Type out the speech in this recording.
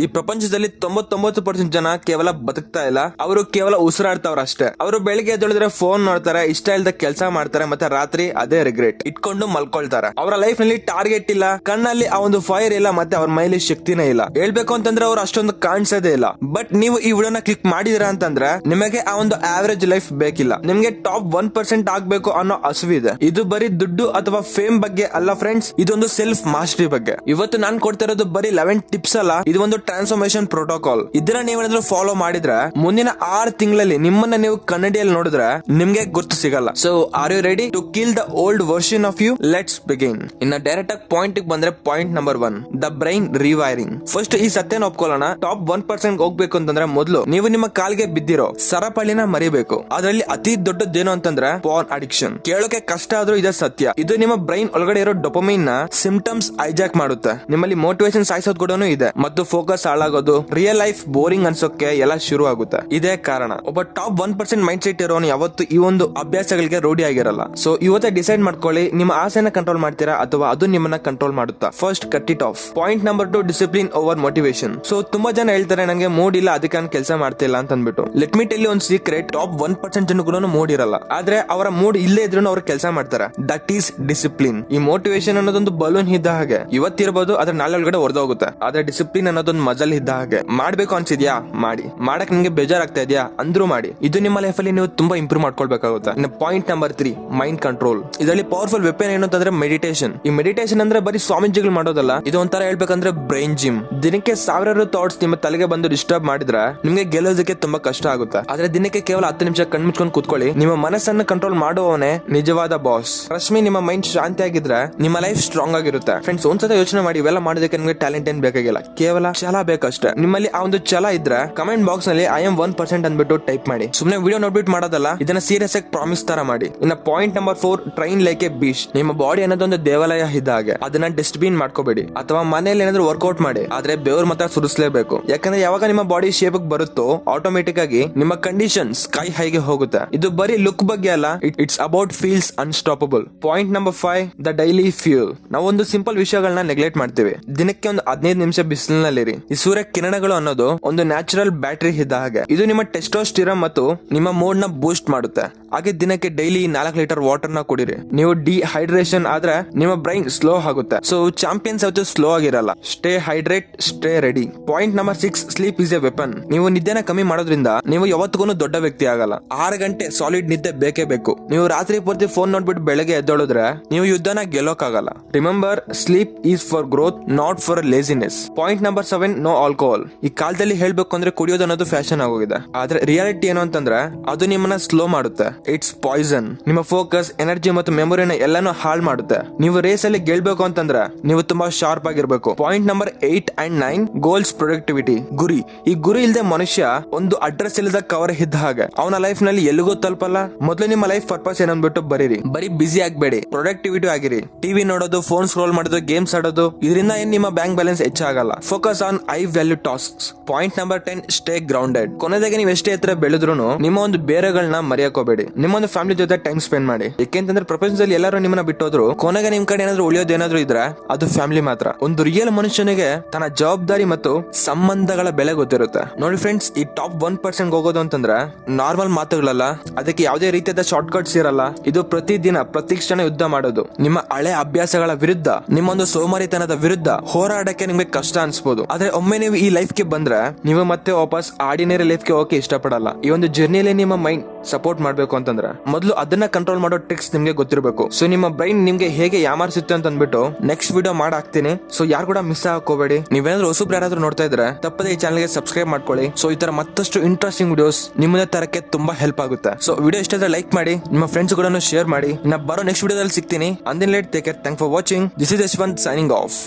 ಈ ಪ್ರಪಂಚದಲ್ಲಿ 99% ಜನ ಕೇವಲ ಬದುಕ್ತಾ ಇಲ್ಲ, ಅವರು ಕೇವಲ ಉಸಿರಾಡ್ತಾವ್ರ ಅಷ್ಟೇ. ಅವರು ಬೆಳಿಗ್ಗೆ ಎದ್ದೇಳಿದ್ರೆ ಫೋನ್ ನೋಡ್ತಾರೆ, ಇಷ್ಟ ಇಲ್ಲದ ಕೆಲಸ ಮಾಡ್ತಾರೆ, ಮತ್ತೆ ರಾತ್ರಿ ಅದೇ ರಿಗ್ರೆಟ್ ಇಟ್ಕೊಂಡು ಮಲ್ಕೊಳ್ತಾರೆ. ಅವರ ಲೈಫ್ ನಲ್ಲಿ ಟಾರ್ಗೆಟ್ ಇಲ್ಲ, ಕಣ್ಣಲ್ಲಿ ಆ ಒಂದು ಫೈರ್ ಇಲ್ಲ, ಮತ್ತೆ ಅವ್ರ ಮೈಲಿ ಶಕ್ತಿನೇ ಇಲ್ಲ. ಹೇಳ್ಬೇಕು ಅಂತಂದ್ರೆ ಅವ್ರು ಅಷ್ಟೊಂದು ಕಾಣಿಸೋದೇ ಇಲ್ಲ. ಬಟ್ ನೀವು ಈ ವಿಡಿಯೋನ ಕ್ಲಿಕ್ ಮಾಡಿದಿರಾ ಅಂತಂದ್ರೆ ನಿಮಗೆ ಆ ಒಂದು ಆವರೇಜ್ ಲೈಫ್ ಬೇಕಿಲ್ಲ, ನಿಮ್ಗೆ ಟಾಪ್ 1% ಆಗ್ಬೇಕು ಅನ್ನೋ ಹಸುವಿದೆ. ಇದು ಬರೀ ದುಡ್ಡು ಅಥವಾ ಫೇಮ್ ಬಗ್ಗೆ ಅಲ್ಲ ಫ್ರೆಂಡ್ಸ್, ಇದೊಂದು ಸೆಲ್ಫ್ ಮಾಸ್ಟರಿ ಬಗ್ಗೆ. ಇವತ್ತು ನಾನು ಕೊಡ್ತಾ ಇರೋದು ಬರೀ 11 ಟಿಪ್ಸ್ ಅಲ್ಲ, ಇದು ಒಂದು ಟ್ರಾನ್ಸ್ಫಾರ್ಮೇಶನ್ ಪ್ರೋಟೋಕಾಲ್. ಇದನ್ನ ನೀವೇನಾದ್ರೂ ಫಾಲೋ ಮಾಡಿದ್ರೆ ಮುಂದಿನ 6 ತಿಂಗಳಲ್ಲಿ ನಿಮ್ಮನ್ನ ನೀವು ಕನ್ನಡಿಯಲ್ಲಿ ನೋಡಿದ್ರೆ ನಿಮ್ಗೆ ಗುರ್ತು ಸಿಗಲ್ಲ. So are you ready to kill the old version of you? Let's begin. ಇನ್ನ ಡೈರೆಕ್ಟ್ ಆಗಿ ಪಾಯಿಂಟ್ ಬಂದ್ರೆ point number 1, the brain rewiring. First ಈ ಸತ್ಯನ ಒಪ್ಕೊಳ್ಳೋಣ. ಟಾಪ್ 1% ಹೋಗ್ಬೇಕು ಅಂತಂದ್ರೆ ಮೊದಲು ನೀವು ನಿಮ್ಮ ಕಾಲ್ಗೆ ಬಿದ್ದಿರೋ ಸರಪಳಿನ ಮರಿಬೇಕು. ಅದರಲ್ಲಿ ಅತಿ ದೊಡ್ಡದೇನು ಅಂತಂದ್ರೆ ಪಾರ್ನ್ ಅಡಿಕ್ಷನ್. ಕೇಳೋಕೆ ಕಷ್ಟ ಆದ್ರೂ ಇದೇ ಸತ್ಯ. ಇದು ನಿಮ್ಮ ಬ್ರೈನ್ ಒಳಗಡೆ ಇರೋ ಡೊಪಮೈನ್ ನ ಸಿಂಪ್ಟಮ್ಸ್ ಹೈಜಾಕ್ ಮಾಡುತ್ತೆ. ನಿಮ್ಮಲ್ಲಿ ಮೋಟಿವೇಶನ್ ಸಾಯಿಸೋದ್ ಕೂಡ ಇದೆ ಮತ್ತು ಫೋಕಸ್ ಹಾಳಾಗೋದು, ರಿಯಲ್ ಲೈಫ್ ಬೋರಿಂಗ್ ಅನ್ಸೋಕೆ ಎಲ್ಲ ಶುರು ಆಗುತ್ತೆ. ಇದೇ ಕಾರಣ ಒಬ್ಬ ಟಾಪ್ 1% ಮೈಂಡ್ ಸೆಟ್ ಇರೋನು ಯಾವತ್ತು ಈ ಒಂದು ಅಭ್ಯಾಸಗಳಿಗೆ ರೂಢಿ ಆಗಿರಲ್ಲ. ಸೊ ಇವತ್ತೇ ಡಿಸೈಡ್ ಮಾಡ್ಕೊಳ್ಳಿ, ನಿಮ್ಮ ಆಸೆನ ಕಂಟ್ರೋಲ್ ಮಾಡ್ತೀರಾ ಅಥವಾ ಅದು ನಿಮ್ಮನ್ನ ಕಂಟ್ರೋಲ್ ಮಾಡುತ್ತಾ. First cut it off. Point number 2, discipline over motivation. So ತುಂಬಾ ಜನ ಹೇಳ್ತಾರೆ ನನಗೆ ಮೂಡ್ ಇಲ್ಲ, ಅದಕ್ಕೆ ನಾನು ಕೆಲಸ ಮಾಡ್ತಿಲ್ಲ ಅಂತ ಅಂದ್ಬಿಟ್ಟು. ಲೆಟ್ ಮಿ ಟೆಲ್ ಯು ಒಂದು ಸೀಕ್ರೆಟ್, ಟಾಪ್ 1% ಜನ ಕೂಡ ಮೂಡ್ ಇರಲ್ಲ, ಆದ್ರೆ ಅವರ ಮೂಡ್ ಇಲ್ಲೇ ಇದ್ರೂ ಅವ್ರು ಕೆಲಸ ಮಾಡ್ತಾರೆ. That is discipline. ಈ ಮೋಟಿವೇಶನ್ ಅನ್ನೋದೊಂದು ಬಲೂನ್ ಇದ್ದ ಹಾಗೆ, ಇವತ್ತಿರಬಹುದು ಆದ್ರೆ ನಾಳೆ ಒಳಗಡೆ ಹೊರದೋಗುತ್ತೆ. ಆದ್ರೆ ಡಿಸಿಪ್ಲಿನ್ ಅನ್ನೋದೊಂದು ಮಜಲ್ ಇದ್ದ ಹಾಗೆ. ಮಾಡ್ಬೇಕು ಅನ್ಸಿದ್ಯಾ ಮಾಡಿ, ಮಾಡಕ್ ನಿಮ್ಗೆ ಬೇಜಾರಾಗ್ತಾ ಇದೆಯಾ ಅಂದ್ರೂ ಮಾಡಿ. ಇದು ನಿಮ್ಮ ಲೈಫ್ ಅಲ್ಲಿ ನೀವು ತುಂಬಾ ಇಂಪ್ರೂವ್ ಮಾಡ್ಕೊಳ್ಬೇಕಾಗುತ್ತೆ. ಇನ್ನು ಪಾಯಿಂಟ್ ನಂಬರ್ 3, ಮೈಂಡ್ ಕಂಟ್ರೋಲ್. ಇದರಲ್ಲಿ ಪವರ್ಫುಲ್ ವೆಪನ್ ಏನು ಅಂತಂದ್ರೆ ಮೆಡಿಟೇಷನ್. ಈ ಮೆಡಿಟೇಷನ್ ಅಂದ್ರೆ ಬರೀ ಸ್ವಾಮೀಜಿಗಳು ಮಾಡೋದಲ್ಲ, ಇದು ಒಂಥರ ಹೇಳ್ಬೇಕಂದ್ರೆ ಬ್ರೈನ್ ಜಿಮ್. ದಿನಕ್ಕೆ ಸಾವಿರಾರು ಥಾಟ್ಸ್ ನಿಮ್ಮ ತಲೆಗೆ ಬಂದು ಡಿಸ್ಟರ್ಬ್ ಮಾಡಿದ್ರೆ ನಿಮ್ಗೆ ಗೆಲ್ಲೋದಕ್ಕೆ ತುಂಬಾ ಕಷ್ಟ ಆಗುತ್ತೆ. ಆದ್ರೆ ದಿನಕ್ಕೆ ಕೇವಲ 10 ನಿಮಿಷ ಕಣ್ಮುಚ್ಕೊಂಡು ಕೂತ್ಕೊಳ್ಳಿ, ನಿಮ್ಮ ಮನಸ್ಸನ್ನು ಕಂಟ್ರೋಲ್ ಮಾಡುವವನೇ ನಿಜವಾದ ಬಾಸ್. ರಶ್ಮಿ, ನಿಮ್ಮ ಮೈಂಡ್ ಶಾಂತಿ ಆಗಿದ್ರೆ ನಿಮ್ಮ ಲೈಫ್ ಸ್ಟ್ರಾಂಗ್ ಆಗಿರುತ್ತೆ. ಫ್ರೆಂಡ್ಸ್, ಒಂದ್ಸಲ ಯೋಚನೆ ಮಾಡಿ, ಇವೆಲ್ಲ ಮಾಡೋದಕ್ಕೆ ನಿಮಗೆ ಟ್ಯಾಲೆಂಟ್ ಏನ್ ಬೇಕಾಗಿಲ್ಲ, ಕೇವಲ ಛಲ ಬೇಕಷ್ಟೇ. ನಿಮ್ಮಲ್ಲಿ ಆ ಒಂದು ಛಲ ಇದ್ರೆ ಕಮೆಂಟ್ ಬಾಕ್ಸ್ ನಲ್ಲಿ ಐ ಆಮ್ 1% ಅಂದ್ಬಿಟ್ಟು ಟೈಪ್ ಮಾಡಿ. ಸುಮ್ನೆ ವಿಡಿಯೋ ನೋಡ್ಬಿಟ್ಟು ಮಾಡೋದಲ್ಲ, ಇದನ್ನ ಸೀರಿಯಸ್ ಆಗಿ ಪ್ರಾಮಿಸ್ ತರ ಮಾಡಿ. ಇನ್ನ point number 4, train like A beach. ನಿಮ್ಮ ಬಾಡಿ ಅನ್ನೋದೊಂದು ದೇವಾಲಯ ಇದ್ದ ಹಾಗೆ, ಅದನ್ನ ಡಸ್ಟ್ಬಿನ್ ಮಾಡ್ಕೋಬೇಡಿ. ಅಥವಾ ಮನೇಲಿ ಏನಾದ್ರೂ ವರ್ಕೌಟ್ ಮಾಡಿ, ಆದ್ರೆ ಬೆವರು ಮಾತ್ರ ಸುರಿಸಲೇಬೇಕು. ಯಾಕಂದ್ರೆ ಯಾವಾಗ ನಿಮ್ಮ ಬಾಡಿ ಶೇಪ್ ಬರುತ್ತೋ ಆಟೋಮೆಟಿಕ್ ಆಗಿ ನಿಮ್ಮ ಕಂಡೀಷನ್ ಸ್ಕೈ ಹೈಗೆ ಹೋಗುತ್ತೆ. ಇದು ಬರೀ ಲುಕ್ ಬಗ್ಗೆ ಅಲ್ಲ, it's about feels unstoppable. Point number 5, the daily fuel. ನಾವು ಒಂದು ಸಿಂಪಲ್ ವಿಷಯಗಳನ್ನ ನೆಗ್ಲೆಕ್ಟ್ ಮಾಡ್ತೀವಿ. ದಿನಕ್ಕೆ ಒಂದು 15 ನಿಮಿಷ ಬಿಸಿಲಿನಲ್ಲಿರಿ. ಈ ಸೂರ್ಯ ಕಿರಣಗಳು ಅನ್ನೋದು ಒಂದು ನ್ಯಾಚುರಲ್ ಬ್ಯಾಟರಿ ಇದ್ದ ಹಾಗೆ, ಇದು ನಿಮ್ಮ ಟೆಸ್ಟೋಸ್ಟಿರಾನ್ ಮತ್ತು ನಿಮ್ಮ ಮೂಡ್ ನ ಬೂಸ್ಟ್ ಮಾಡುತ್ತೆ. ಹಾಗೆ ದಿನಕ್ಕೆ ಡೈಲಿ 4 ಲೀಟರ್ ವಾಟರ್ ನ ಕುಡಿರಿ. ನೀವು ಡಿಹೈಡ್ರೇಷನ್ ಆದ್ರೆ ನಿಮ್ಮ ಬ್ರೈನ್ ಸ್ಲೋ ಆಗುತ್ತೆ. ಸೊ ಚಾಂಪಿಯನ್ಸ್ ಯಾವತ್ತೂ ಸ್ಲೋ ಆಗಿರಲ್ಲ. Stay hydrate, stay ready. Point number 6, sleep is A weapon. ನೀವು ನಿದ್ದೆನ ಕಮ್ಮಿ ಮಾಡೋದ್ರಿಂದ ನೀವು ಯಾವತ್ತಿಗೂ ದೊಡ್ಡ ವ್ಯಕ್ತಿ ಆಗಲ್ಲ. 6 ಗಂಟೆ ಸಾಲಿಡ್ ನಿದ್ದೆ ಬೇಕೇ ಬೇಕು. ನೀವು ರಾತ್ರಿ ಪೂರ್ತಿ ಫೋನ್ ನೋಡ್ಬಿಟ್ಟು ಬೆಳಗ್ಗೆ ಎದ್ದೊಳಿದ್ರೆ ನೀವು ಯುದ್ಧನ ಗೆಲ್ಲೋಕಾಗಲ್ಲ. Remember, sleep is for growth, not for laziness. Point number 7, no alcohol. ಈ ಕಾಲದಲ್ಲಿ ಹೇಳ್ಬೇಕು ಅಂದ್ರೆ ಕುಡಿಯೋದು ಅನ್ನೋದು ಫ್ಯಾಷನ್ ಆಗೋಗಿದೆ, ಆದ್ರೆ ರಿಯಾಲಿಟಿ ಏನು ಅಂತಂದ್ರೆ ಅದು ನಿಮ್ಮನ್ನ ಸ್ಲೋ ಮಾಡುತ್ತೆ. It's poison. ನಿಮ್ಮ ಫೋಕಸ್, ಎನರ್ಜಿ ಮತ್ತು ಮೆಮೊರಿನ ಎಲ್ಲಾನು ಹಾಳು ಮಾಡುತ್ತೆ. ನೀವು ರೇಸ್ ಅಲ್ಲಿ ಗೆಲ್ಬೇಕು ಅಂತಂದ್ರೆ ನೀವು ತುಂಬಾ ಶಾರ್ಪ್ ಆಗಿರ್ಬೇಕು. Point number 8 and 9, goals, productivity. ಗುರಿ. ಈ ಗುರಿ ಇಲ್ಲದೆ ಮನುಷ್ಯ ಒಂದು ಅಡ್ರೆಸ್ ಇಲ್ಲದ ಕವರ್ ಇದ್ದ ಹಾಗೆ, ಅವನ ಲೈಫ್ ನಲ್ಲಿ ಎಲ್ಲಿಗೂ ತಲುಪಲ್ಲ. ಮೊದಲು ನಿಮ್ಮ ಲೈಫ್ ಪರ್ಪಸ್ ಏನಂದ್ಬಿಟ್ಟು ಬರೀರಿ. ಬರೀ ಬಿಸಿ ಆಗ್ಬೇಡಿ, ಪ್ರೊಡಕ್ಟಿವಿಟಿ ಆಗಿರಿ. ಟಿವಿ ನೋಡೋದು, ಫೋನ್ ಸ್ಕ್ರೋಲ್ ಮಾಡೋದು, ಗೇಮ್ಸ್ ಆಡೋದು, ಇದರಿಂದ ಏನ್ ನಿಮ್ಮ ಬ್ಯಾಂಕ್ ಬ್ಯಾಲೆನ್ಸ್ ಹೆಚ್ಚಾಗಲ್ಲ. Focus on high value tasks. Point number 10, stay grounded. ಕೊನೆದಾಗಿ ನೀವು ಎಷ್ಟೇ ಎತ್ತರ ಬೆಳೆದ್ರು ನಿಮ್ಮ ಒಂದು ಬೇರೆಗಳನ್ನ ಮರೆಯಕೋಬೇಡಿ. ನಿಮ್ಮ ಒಂದು ಫ್ಯಾಮಿಲಿ ಜೊತೆ ಟೈಮ್ ಸ್ಪೆಂಡ್ ಮಾಡಿ. ಯಾಕೆಂತಂದ್ರೆ ಪ್ರಪಂಚದಲ್ಲಿ ಎಲ್ಲರೂ ನಿಮ್ಮನ್ನ ಬಿಟ್ಟೋದ್ರು ಕೊನೆಗೆ ನಿಮ್ ಕಡೆ ಏನಾದ್ರು ಉಳಿಯೋದೇನಾದ್ರು ಇದ್ರೆ ಅದು ಫ್ಯಾಮಿಲಿ ಮಾತ್ರ. ಒಂದು ರಿಯಲ್ ಮನುಷ್ಯನಿಗೆ ತನ್ನ ಜವಾಬ್ದಾರಿ ಮತ್ತು ಸಂಬಂಧಗಳ ಬೆಲೆ ಗೊತ್ತಿರುತ್ತೆ. ನೋಡಿ ಫ್ರೆಂಡ್ಸ್, ಈ ಟಾಪ್ 1% ಹೋಗೋದು ಅಂತಂದ್ರೆ ನಾರ್ಮಲ್ ಮಾತುಗಳಲ್ಲ, ಅದಕ್ಕೆ ಯಾವುದೇ ರೀತಿಯಾದ ಶಾರ್ಟ್ ಕಟ್ಸ್ ಇರಲ್ಲ. ಇದು ಪ್ರತಿದಿನ ಪ್ರತಿ ಕ್ಷಣ ಯುದ್ಧ ಮಾಡೋದು. ನಿಮ್ಮ ಹಳೆ ಅಭ್ಯಾಸಗಳ ವಿರುದ್ಧ, ನಿಮ್ಮೊಂದು ಸೋಮಾರಿತನದ ವಿರುದ್ಧ ಹೋರಾಡಕ್ಕೆ ನಿಮ್ಗೆ ಕಷ್ಟ ಅನ್ಸ್ಬೋದು. ಆದ್ರೆ ಒಮ್ಮೆ ನೀವು ಈ ಲೈಫ್ ಗೆ ಬಂದ್ರೆ ನೀವು ಮತ್ತೆ ವಾಪಸ್ ಆರ್ಡಿನರಿ ಲೈಫ್ ಗೆ ಹೋಗಕ್ಕೆ ಇಷ್ಟಪಡಲ್ಲ. ಈ ಒಂದು ಜರ್ನಿಯಲ್ಲಿ ನಿಮ್ಮ ಮೈಂಡ್ ಸಪೋರ್ಟ್ ಮಾಡ್ಬೇಕು ಅಂತಂದ್ರೆ ಮೊದಲು ಅದನ್ನ ಕಂಟ್ರೋಲ್ ಮಾಡೋ ಟ್ರಿಕ್ಸ್ ನಿಮ್ಗೆ ಗೊತ್ತಿರಬೇಕು. ಸೊ ನಿಮ್ಮ ಬ್ರೈನ್ ನಿಮ್ಗೆ ಹೇಗೆ ಯಾಮಾರಿಸುತ್ತೆ ಅಂತ ಅಂದ್ಬಿಟ್ಟು ನೆಕ್ಸ್ಟ್ ವಿಡಿಯೋ ಮಾಡಾಕ್ತೀನಿ. ಸೊ ಯಾರು ಕೂಡ ಮಿಸ್ ಹಾಕೋಬೇಡಿ. ನೀವೇನಾದ್ರೂ ಹೊಸಬ್ರು ಯಾರಾದ್ರೂ ನೋಡ್ತಾ ಇದ್ರೆ ತಪ್ಪದೆ ಈ ಚಾನಲ್ ಗೆ ಸಬ್ಸ್ಕ್ರೈಬ್ ಮಾಡ್ಕೊಳ್ಳಿ. ಸೊ ಈ ತರ ಮತ್ತಷ್ಟು ಇಂಟ್ರೆಸ್ಟಿಂಗ್ ವಿಡಿಯೋಸ್ ನಿಮ್ಮದೇ ತರಕ್ಕೆ ತುಂಬಾ ಹೆಲ್ಪ್ ಆಗುತ್ತೆ. ಸೊ ವಿಡಿಯೋ ಇಷ್ಟ ಆದ್ರೆ ಲೈಕ್ ಮಾಡಿ, ನಿಮ್ಮ ಫ್ರೆಂಡ್ಸ್ ಕೂಡ ಶೇರ್ ಮಾಡಿ. ಇನ್ನ ಬರೋ ನೆಕ್ಸ್ಟ್ ವಿಡಿಯೋದಲ್ಲಿ ಸಿಗ್ತೀನಿ. ಅಂದಿನ late, take care, thank for watching. This is Yashwant signing off.